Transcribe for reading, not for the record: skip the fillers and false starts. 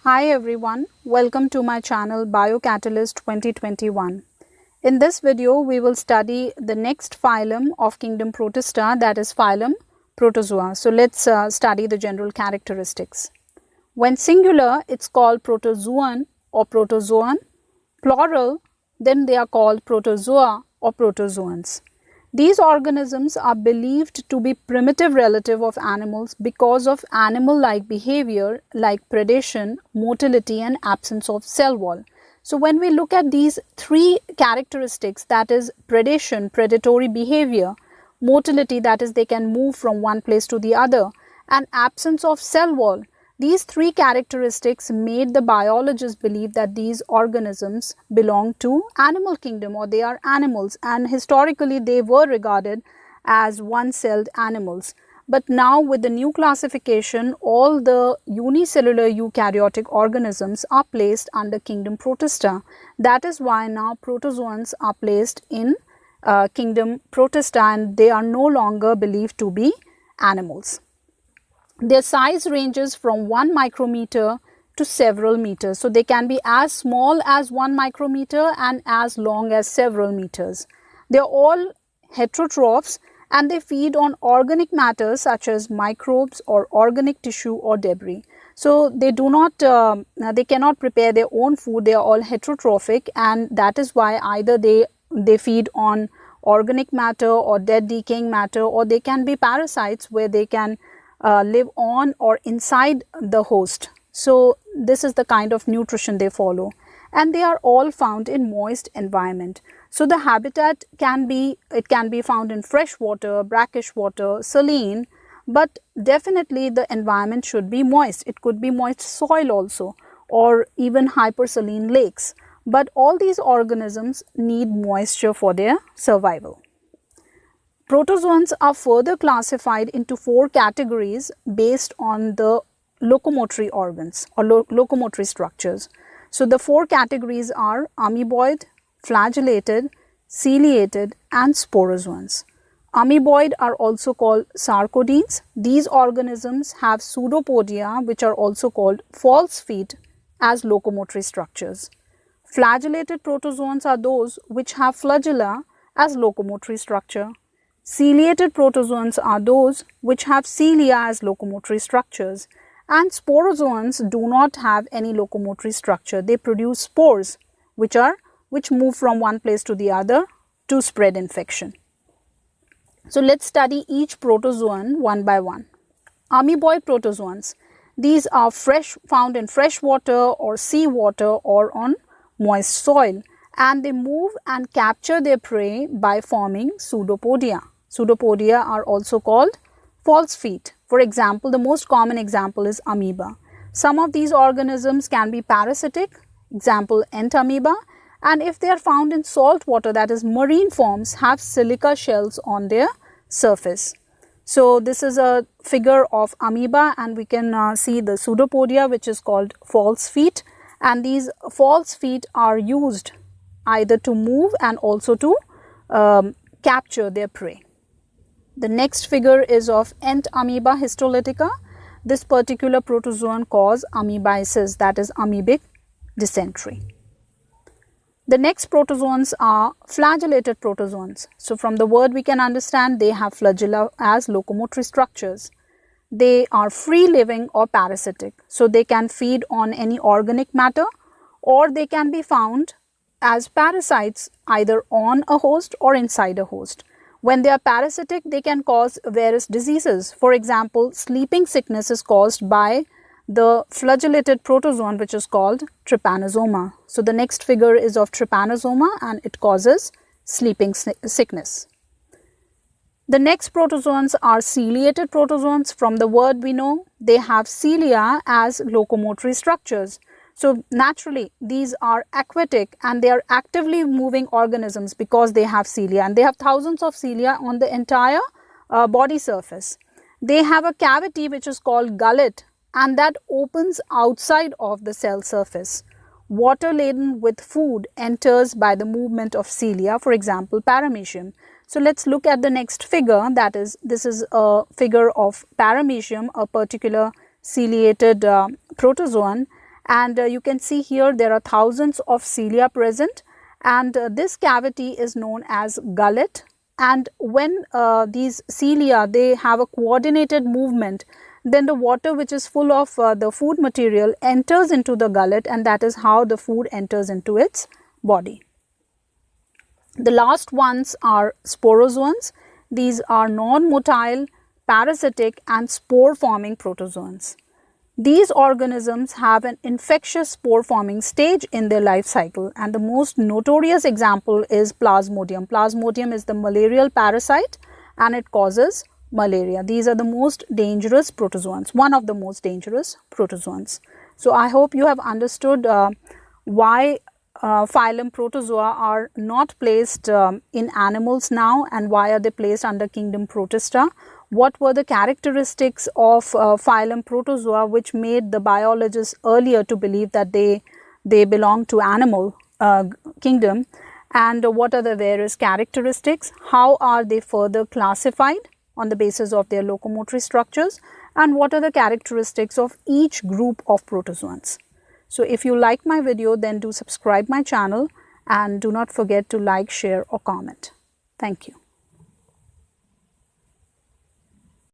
Hi everyone, welcome to my channel Biocatalyst 2021. In this video, we will study the next phylum of kingdom Protista, that is phylum Protozoa. So let's study the general characteristics. When singular, it's called Protozoan or Protozoan. Plural, then they are called Protozoa or Protozoans. These organisms are believed to be primitive relative of animals because of animal-like behavior like predation, motility and absence of cell wall. So when we look at these three characteristics, that is predation, predatory behavior, motility, that is they can move from one place to the other, and absence of cell wall, these three characteristics made the biologists believe that these organisms belong to animal kingdom or they are animals, and historically they were regarded as one-celled animals. But now with the new classification, all the unicellular eukaryotic organisms are placed under kingdom Protista. That is why now protozoans are placed in kingdom Protista and they are no longer believed to be animals. Their size ranges from 1 micrometer to several meters. So they can be as small as 1 micrometer and as long as several meters. They are all heterotrophs and they feed on organic matter such as microbes or organic tissue or debris. So they do not, they cannot prepare their own food. They are all heterotrophic, and that is why either they feed on organic matter or dead decaying matter, or they can be parasites where they can live on or inside the host. So this is the kind of nutrition they follow, and they are all found in moist environment. So the habitat can be found in fresh water, brackish water, saline, but definitely the environment should be moist. It could be moist soil also, or even hypersaline lakes, but all these organisms need moisture for their survival. Protozoans are further classified into 4 categories based on the locomotory organs or locomotory structures. So the 4 categories are amoeboid, flagellated, ciliated and sporozoans. Amoeboid are also called sarcodines. These organisms have pseudopodia, which are also called false feet, as locomotory structures. Flagellated protozoans are those which have flagella as locomotory structure. Ciliated protozoans are those which have cilia as locomotory structures, and sporozoans do not have any locomotory structure. They produce spores which move from one place to the other to spread infection. So let's study each protozoan one by one. Amoeboid protozoans. These are found in fresh water or sea water or on moist soil, and they move and capture their prey by forming pseudopodia. Pseudopodia are also called false feet. For example, the most common example is amoeba. Some of these organisms can be parasitic, example entamoeba, and if they are found in salt water, that is marine forms, have silica shells on their surface. So this is a figure of amoeba, and we can see the pseudopodia, which is called false feet, and these false feet are used either to move and also to capture their prey. The next figure is of entamoeba histolytica. This particular protozoan cause amoebiasis, that is amoebic dysentery. The next protozoans are flagellated protozoans. So from the word we can understand they have flagella as locomotory structures. They are free living or parasitic. So they can feed on any organic matter, or they can be found as parasites either on a host or inside a host. When they are parasitic, they can cause various diseases. For example, sleeping sickness is caused by the flagellated protozoan, which is called trypanosoma. So the next figure is of trypanosoma, and it causes sleeping sickness. The next protozoans are ciliated protozoans. From the word we know, they have cilia as locomotory structures. So naturally, these are aquatic and they are actively moving organisms because they have cilia, and they have thousands of cilia on the entire body surface. They have a cavity which is called gullet, and that opens outside of the cell surface. Water laden with food enters by the movement of cilia, for example, paramecium. So let's look at the next figure. This is a figure of paramecium, a particular ciliated protozoan, and you can see here there are thousands of cilia present, and this cavity is known as gullet. And when these cilia, they have a coordinated movement, then the water which is full of the food material enters into the gullet, and that is how the food enters into its body. The last ones are sporozoans. These are non-motile, parasitic and spore forming protozoans. These organisms have an infectious spore forming stage in their life cycle, and the most notorious example is Plasmodium. Plasmodium is the malarial parasite and it causes malaria. These are the most dangerous protozoans, one of the most dangerous protozoans. So I hope you have understood why phylum Protozoa are not placed in animals now, and why are they placed under kingdom Protista. What were the characteristics of phylum Protozoa which made the biologists earlier to believe that they belong to animal kingdom, and what are the various characteristics, how are they further classified on the basis of their locomotory structures, and what are the characteristics of each group of protozoans. So if you like my video, then do subscribe my channel and do not forget to like, share or comment. Thank you.